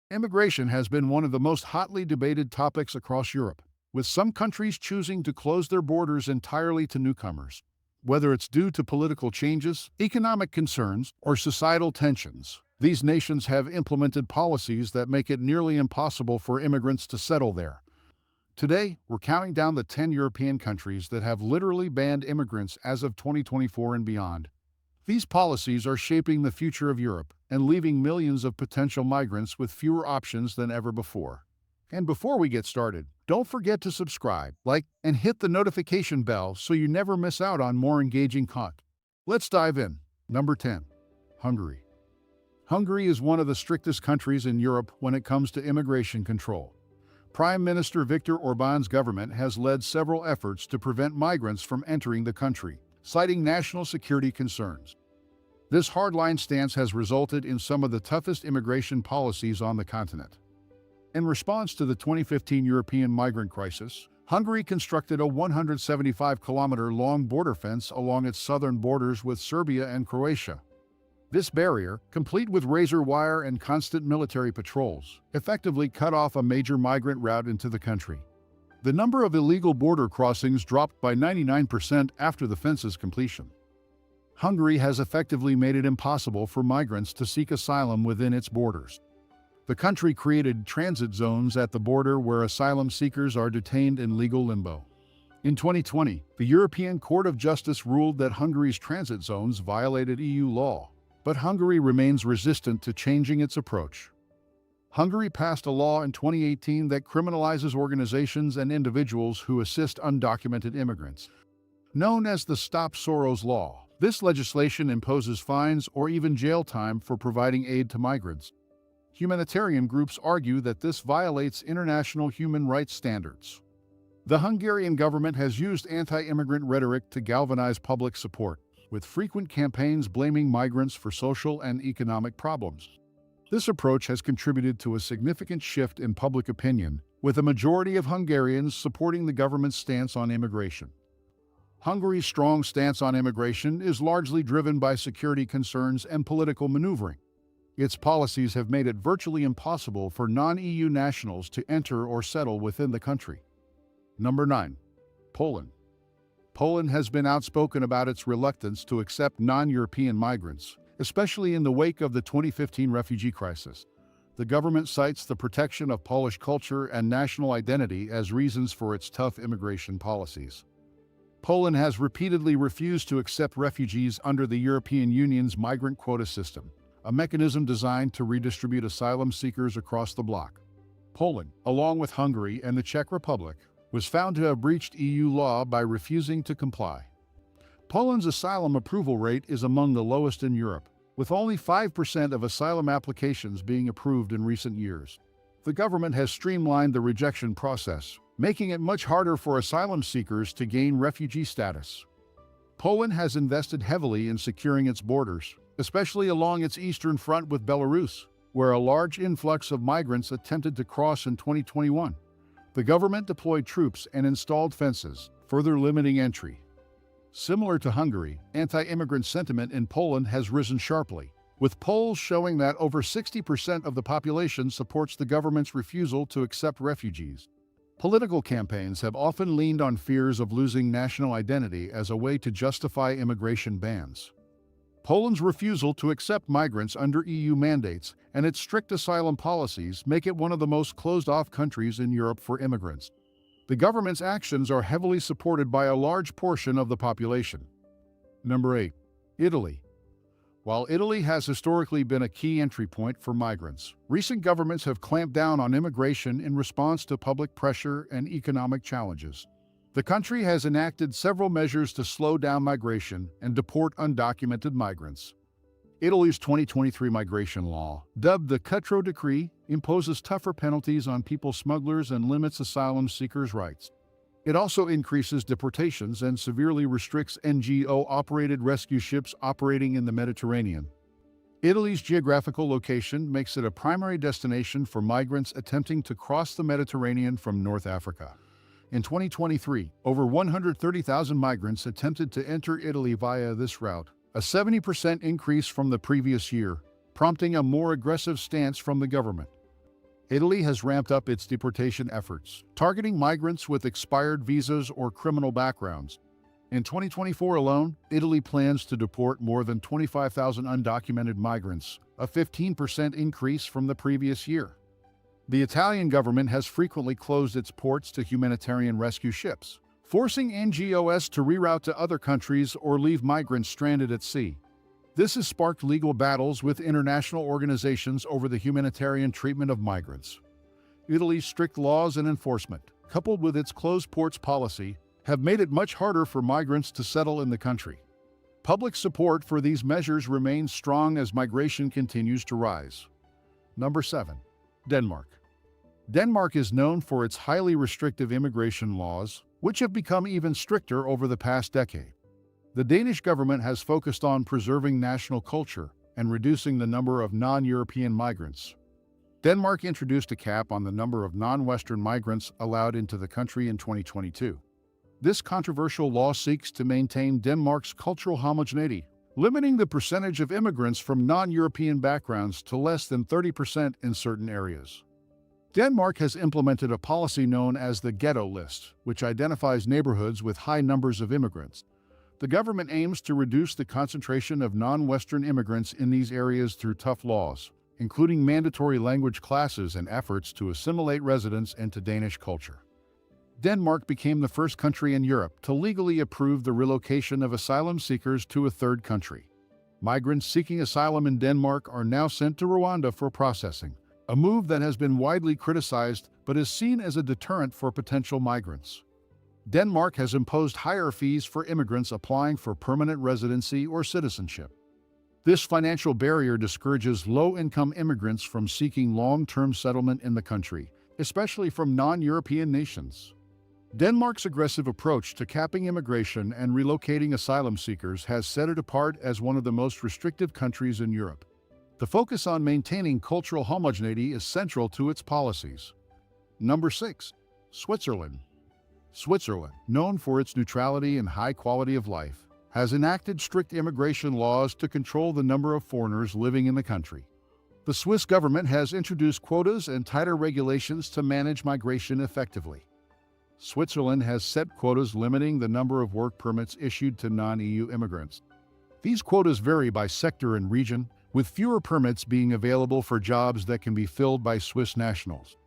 Immigration has been one of the most hotly debated topics across Europe, with some countries choosing to close their borders entirely to newcomers. Whether it's due to political changes, economic concerns, or societal tensions, these nations have implemented policies that make it nearly impossible for immigrants to settle there. Today, we're counting down the 10 European countries that have literally banned immigrants as of 2024 and beyond. These policies are shaping the future of Europe and leaving millions of potential migrants with fewer options than ever before. And before we get started, don't forget to subscribe, like, and hit the notification bell so you never miss out on more engaging content. Let's dive in. Number 10. Hungary. Hungary is one of the strictest countries in Europe when it comes to immigration control. Prime Minister Viktor Orban's government has led several efforts to prevent migrants from entering the country, citing national security concerns. This hardline stance has resulted in some of the toughest immigration policies on the continent. In response to the 2015 European migrant crisis, Hungary constructed a 175-kilometer-long border fence along its southern borders with Serbia and Croatia. This barrier, complete with razor wire and constant military patrols, effectively cut off a major migrant route into the country. The number of illegal border crossings dropped by 99% after the fence's completion. Hungary has effectively made it impossible for migrants to seek asylum within its borders. The country created transit zones at the border where asylum seekers are detained in legal limbo. In 2020, the European Court of Justice ruled that Hungary's transit zones violated EU law, but Hungary remains resistant to changing its approach. Hungary passed a law in 2018 that criminalizes organizations and individuals who assist undocumented immigrants. Known as the Stop Soros Law, this legislation imposes fines or even jail time for providing aid to migrants. Humanitarian groups argue that this violates international human rights standards. The Hungarian government has used anti-immigrant rhetoric to galvanize public support, with frequent campaigns blaming migrants for social and economic problems. This approach has contributed to a significant shift in public opinion, with a majority of Hungarians supporting the government's stance on immigration. Hungary's strong stance on immigration is largely driven by security concerns and political maneuvering. Its policies have made it virtually impossible for non-EU nationals to enter or settle within the country. Number 9. Poland. Poland has been outspoken about its reluctance to accept non-European migrants, especially in the wake of the 2015 refugee crisis. The government cites the protection of Polish culture and national identity as reasons for its tough immigration policies. Poland has repeatedly refused to accept refugees under the European Union's migrant quota system, a mechanism designed to redistribute asylum seekers across the bloc. Poland, along with Hungary and the Czech Republic, was found to have breached EU law by refusing to comply. Poland's asylum approval rate is among the lowest in Europe, with only 5% of asylum applications being approved in recent years. The government has streamlined the rejection process, making it much harder for asylum seekers to gain refugee status. Poland has invested heavily in securing its borders, especially along its eastern front with Belarus, where a large influx of migrants attempted to cross in 2021. The government deployed troops and installed fences, further limiting entry. Similar to Hungary, anti-immigrant sentiment in Poland has risen sharply, with polls showing that over 60% of the population supports the government's refusal to accept refugees. Political campaigns have often leaned on fears of losing national identity as a way to justify immigration bans. Poland's refusal to accept migrants under EU mandates and its strict asylum policies make it one of the most closed-off countries in Europe for immigrants. The government's actions are heavily supported by a large portion of the population. Number 8. Italy. While Italy has historically been a key entry point for migrants, recent governments have clamped down on immigration in response to public pressure and economic challenges. The country has enacted several measures to slow down migration and deport undocumented migrants. Italy's 2023 migration law, dubbed the Cutro Decree, imposes tougher penalties on people smugglers and limits asylum seekers' rights. It also increases deportations and severely restricts NGO-operated rescue ships operating in the Mediterranean. Italy's geographical location makes it a primary destination for migrants attempting to cross the Mediterranean from North Africa. In 2023, over 130,000 migrants attempted to enter Italy via this route, a 70% increase from the previous year, prompting a more aggressive stance from the government. Italy has ramped up its deportation efforts, targeting migrants with expired visas or criminal backgrounds. In 2024 alone, Italy plans to deport more than 25,000 undocumented migrants, a 15% increase from the previous year. The Italian government has frequently closed its ports to humanitarian rescue ships, forcing NGOs to reroute to other countries or leave migrants stranded at sea. This has sparked legal battles with international organizations over the humanitarian treatment of migrants. Italy's strict laws and enforcement, coupled with its closed ports policy, have made it much harder for migrants to settle in the country. Public support for these measures remains strong as migration continues to rise. Number 7. Denmark. Denmark is known for its highly restrictive immigration laws, which have become even stricter over the past decade. The Danish government has focused on preserving national culture and reducing the number of non-European migrants. Denmark introduced a cap on the number of non-Western migrants allowed into the country in 2022. This controversial law seeks to maintain Denmark's cultural homogeneity, limiting the percentage of immigrants from non-European backgrounds to less than 30% in certain areas. Denmark has implemented a policy known as the ghetto list, which identifies neighborhoods with high numbers of immigrants. The government aims to reduce the concentration of non-Western immigrants in these areas through tough laws, including mandatory language classes and efforts to assimilate residents into Danish culture. Denmark became the first country in Europe to legally approve the relocation of asylum seekers to a third country. Migrants seeking asylum in Denmark are now sent to Rwanda for processing, a move that has been widely criticized but is seen as a deterrent for potential migrants. Denmark has imposed higher fees for immigrants applying for permanent residency or citizenship. This financial barrier discourages low-income immigrants from seeking long-term settlement in the country, especially from non-European nations. Denmark's aggressive approach to capping immigration and relocating asylum seekers has set it apart as one of the most restrictive countries in Europe. The focus on maintaining cultural homogeneity is central to its policies. Number 6. Switzerland. Switzerland, known for its neutrality and high quality of life, has enacted strict immigration laws to control the number of foreigners living in the country. The Swiss government has introduced quotas and tighter regulations to manage migration effectively. Switzerland has set quotas limiting the number of work permits issued to non-EU immigrants. These quotas vary by sector and region, with fewer permits being available for jobs that can be filled by Swiss nationals.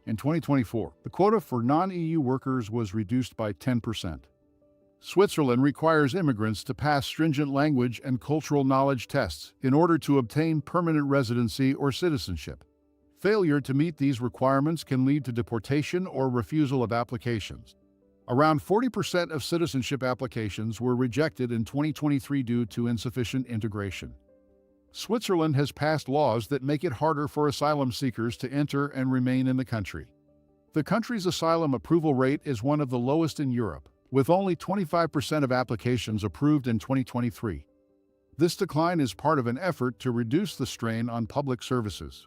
In 2024, the quota for non-EU workers was reduced by 10%. Switzerland requires immigrants to pass stringent language and cultural knowledge tests in order to obtain permanent residency or citizenship. Failure to meet these requirements can lead to deportation or refusal of applications. Around 40% of citizenship applications were rejected in 2023 due to insufficient integration. Switzerland has passed laws that make it harder for asylum seekers to enter and remain in the country. The country's asylum approval rate is one of the lowest in Europe, with only 25% of applications approved in 2023. This decline is part of an effort to reduce the strain on public services.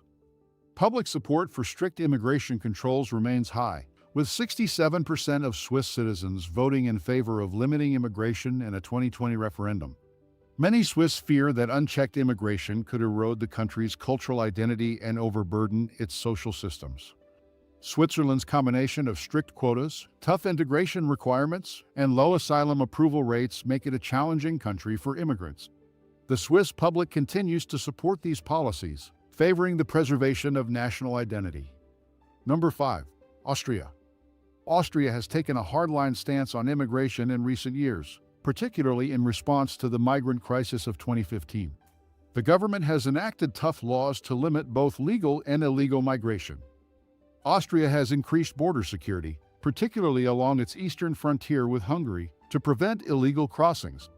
Public support for strict immigration controls remains high, with 67% of Swiss citizens voting in favor of limiting immigration in a 2020 referendum. Many Swiss fear that unchecked immigration could erode the country's cultural identity and overburden its social systems. Switzerland's combination of strict quotas, tough integration requirements, and low asylum approval rates make it a challenging country for immigrants. The Swiss public continues to support these policies, favoring the preservation of national identity. Number 5. Austria. Austria has taken a hardline stance on immigration in recent years, particularly in response to the migrant crisis of 2015. The government has enacted tough laws to limit both legal and illegal migration. Austria has increased border security, particularly along its eastern frontier with Hungary, to prevent illegal crossings.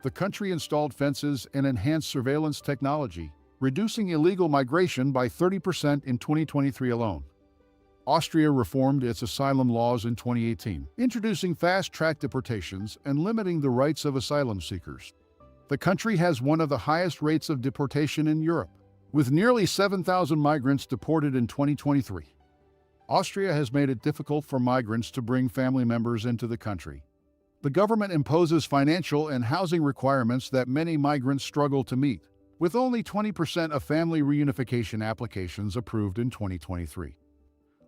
The country installed fences and enhanced surveillance technology, reducing illegal migration by 30% in 2023 alone. Austria reformed its asylum laws in 2018, introducing fast-track deportations and limiting the rights of asylum seekers. The country has one of the highest rates of deportation in Europe, with nearly 7,000 migrants deported in 2023. Austria has made it difficult for migrants to bring family members into the country. The government imposes financial and housing requirements that many migrants struggle to meet, with only 20% of family reunification applications approved in 2023.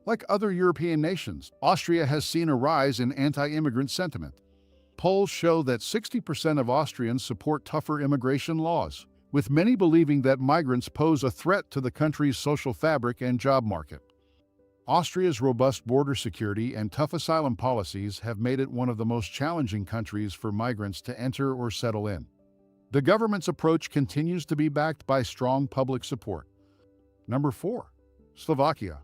Like other European nations, Austria has seen a rise in anti-immigrant sentiment. Polls show that 60% of Austrians support tougher immigration laws, with many believing that migrants pose a threat to the country's social fabric and job market. Austria's robust border security and tough asylum policies have made it one of the most challenging countries for migrants to enter or settle in. The government's approach continues to be backed by strong public support. Number 4. Slovakia.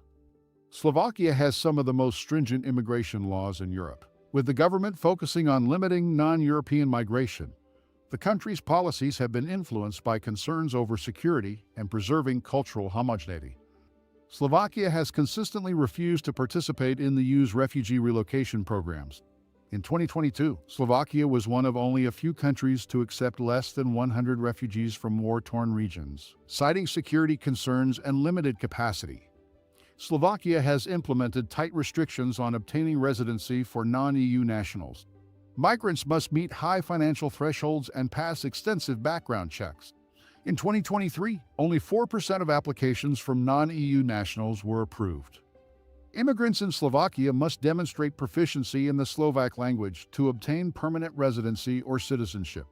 Slovakia has some of the most stringent immigration laws in Europe, with the government focusing on limiting non-European migration. The country's policies have been influenced by concerns over security and preserving cultural homogeneity. Slovakia has consistently refused to participate in the EU's refugee relocation programs. In 2022, Slovakia was one of only a few countries to accept less than 100 refugees from war-torn regions, citing security concerns and limited capacity. Slovakia has implemented tight restrictions on obtaining residency for non-EU nationals. Migrants must meet high financial thresholds and pass extensive background checks. In 2023, only 4% of applications from non-EU nationals were approved. Immigrants in Slovakia must demonstrate proficiency in the Slovak language to obtain permanent residency or citizenship.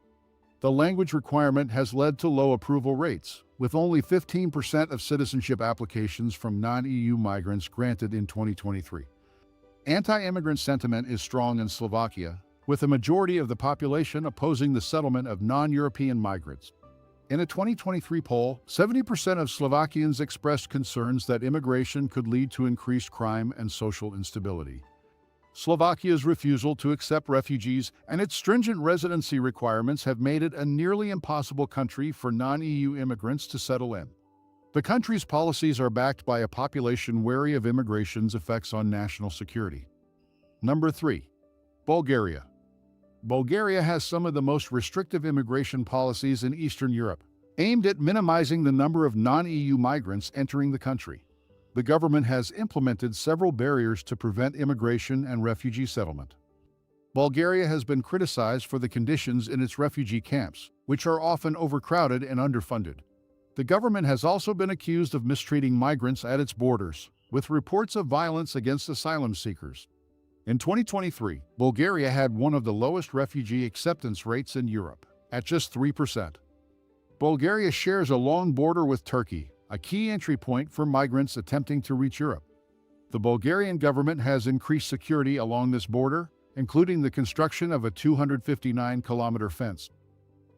The language requirement has led to low approval rates, with only 15% of citizenship applications from non-EU migrants granted in 2023. Anti-immigrant sentiment is strong in Slovakia, with a majority of the population opposing the settlement of non-European migrants. In a 2023 poll, 70% of Slovakians expressed concerns that immigration could lead to increased crime and social instability. Slovakia's refusal to accept refugees and its stringent residency requirements have made it a nearly impossible country for non-EU immigrants to settle in. The country's policies are backed by a population wary of immigration's effects on national security. Number 3. Bulgaria. Bulgaria has some of the most restrictive immigration policies in Eastern Europe, aimed at minimizing the number of non-EU migrants entering the country. The government has implemented several barriers to prevent immigration and refugee settlement. Bulgaria has been criticized for the conditions in its refugee camps, which are often overcrowded and underfunded. The government has also been accused of mistreating migrants at its borders, with reports of violence against asylum seekers. In 2023, Bulgaria had one of the lowest refugee acceptance rates in Europe, at just 3%. Bulgaria shares a long border with Turkey, a key entry point for migrants attempting to reach Europe. The Bulgarian government has increased security along this border, including the construction of a 259-kilometer fence.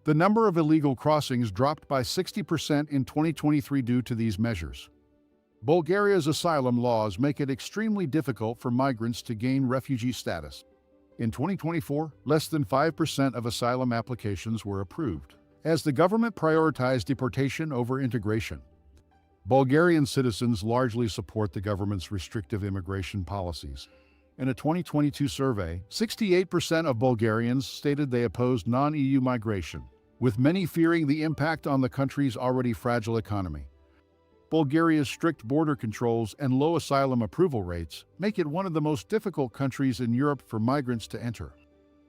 The number of illegal crossings dropped by 60% in 2023 due to these measures. Bulgaria's asylum laws make it extremely difficult for migrants to gain refugee status. In 2024, less than 5% of asylum applications were approved, as the government prioritized deportation over integration. Bulgarian citizens largely support the government's restrictive immigration policies. In a 2022 survey, 68% of Bulgarians stated they opposed non-EU migration, with many fearing the impact on the country's already fragile economy. Bulgaria's strict border controls and low asylum approval rates make it one of the most difficult countries in Europe for migrants to enter.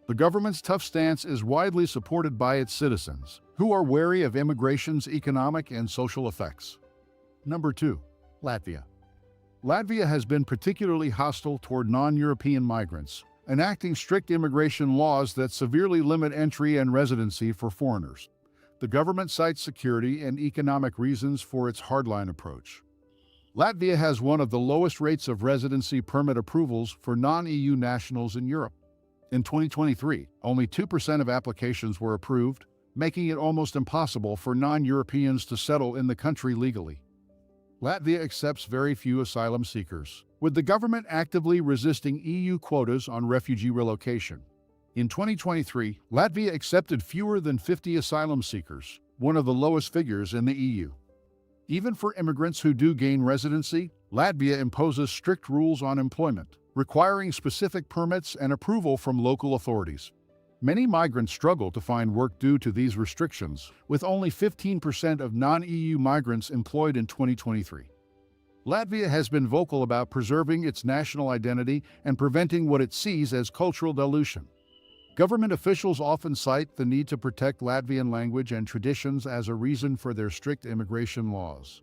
The government's tough stance is widely supported by its citizens, who are wary of immigration's economic and social effects. Number 2. Latvia. Latvia has been particularly hostile toward non-European migrants, enacting strict immigration laws that severely limit entry and residency for foreigners. The government cites security and economic reasons for its hardline approach. Latvia has one of the lowest rates of residency permit approvals for non-EU nationals in Europe. In 2023, only 2% of applications were approved, making it almost impossible for non-Europeans to settle in the country legally. Latvia accepts very few asylum seekers, with the government actively resisting EU quotas on refugee relocation. In 2023, Latvia accepted fewer than 50 asylum seekers, one of the lowest figures in the EU. Even for immigrants who do gain residency, Latvia imposes strict rules on employment, requiring specific permits and approval from local authorities. Many migrants struggle to find work due to these restrictions, with only 15% of non-EU migrants employed in 2023. Latvia has been vocal about preserving its national identity and preventing what it sees as cultural dilution. Government officials often cite the need to protect Latvian language and traditions as a reason for their strict immigration laws.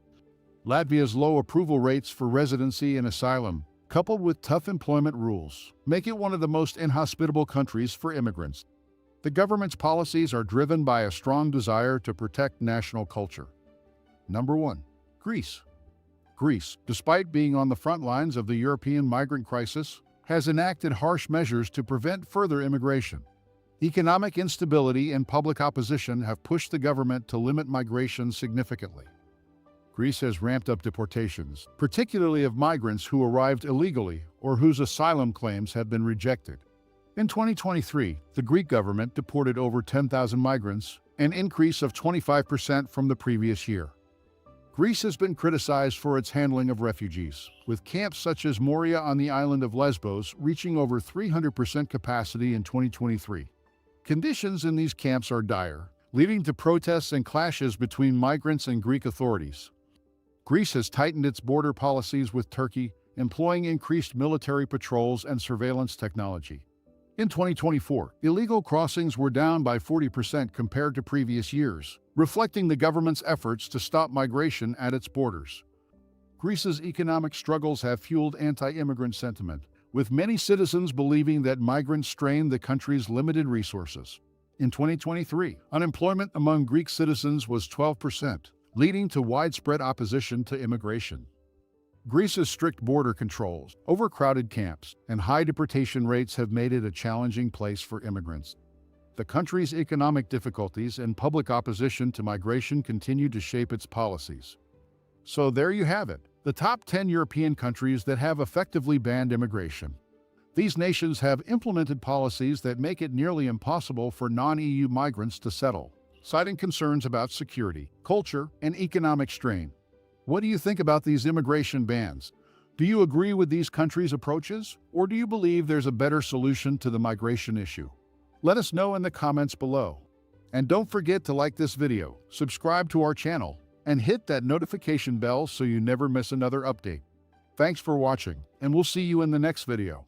Latvia's low approval rates for residency and asylum, coupled with tough employment rules, make it one of the most inhospitable countries for immigrants. The government's policies are driven by a strong desire to protect national culture. Number 1. Greece. Greece, despite being on the front lines of the European migrant crisis, has enacted harsh measures to prevent further immigration. Economic instability and public opposition have pushed the government to limit migration significantly. Greece has ramped up deportations, particularly of migrants who arrived illegally or whose asylum claims have been rejected. In 2023, the Greek government deported over 10,000 migrants, an increase of 25% from the previous year. Greece has been criticized for its handling of refugees, with camps such as Moria on the island of Lesbos reaching over 300% capacity in 2023. Conditions in these camps are dire, leading to protests and clashes between migrants and Greek authorities. Greece has tightened its border policies with Turkey, employing increased military patrols and surveillance technology. In 2024, illegal crossings were down by 40% compared to previous years, reflecting the government's efforts to stop migration at its borders. Greece's economic struggles have fueled anti-immigrant sentiment, with many citizens believing that migrants strain the country's limited resources. In 2023, unemployment among Greek citizens was 12%, leading to widespread opposition to immigration. Greece's strict border controls, overcrowded camps, and high deportation rates have made it a challenging place for immigrants. The country's economic difficulties and public opposition to migration continue to shape its policies. So there you have it, the top 10 European countries that have effectively banned immigration. These nations have implemented policies that make it nearly impossible for non-EU migrants to settle, citing concerns about security, culture, and economic strain. What do you think about these immigration bans? Do you agree with these countries' approaches, or do you believe there's a better solution to the migration issue? Let us know in the comments below. And don't forget to like this video, subscribe to our channel, and hit that notification bell so you never miss another update. Thanks for watching, and we'll see you in the next video.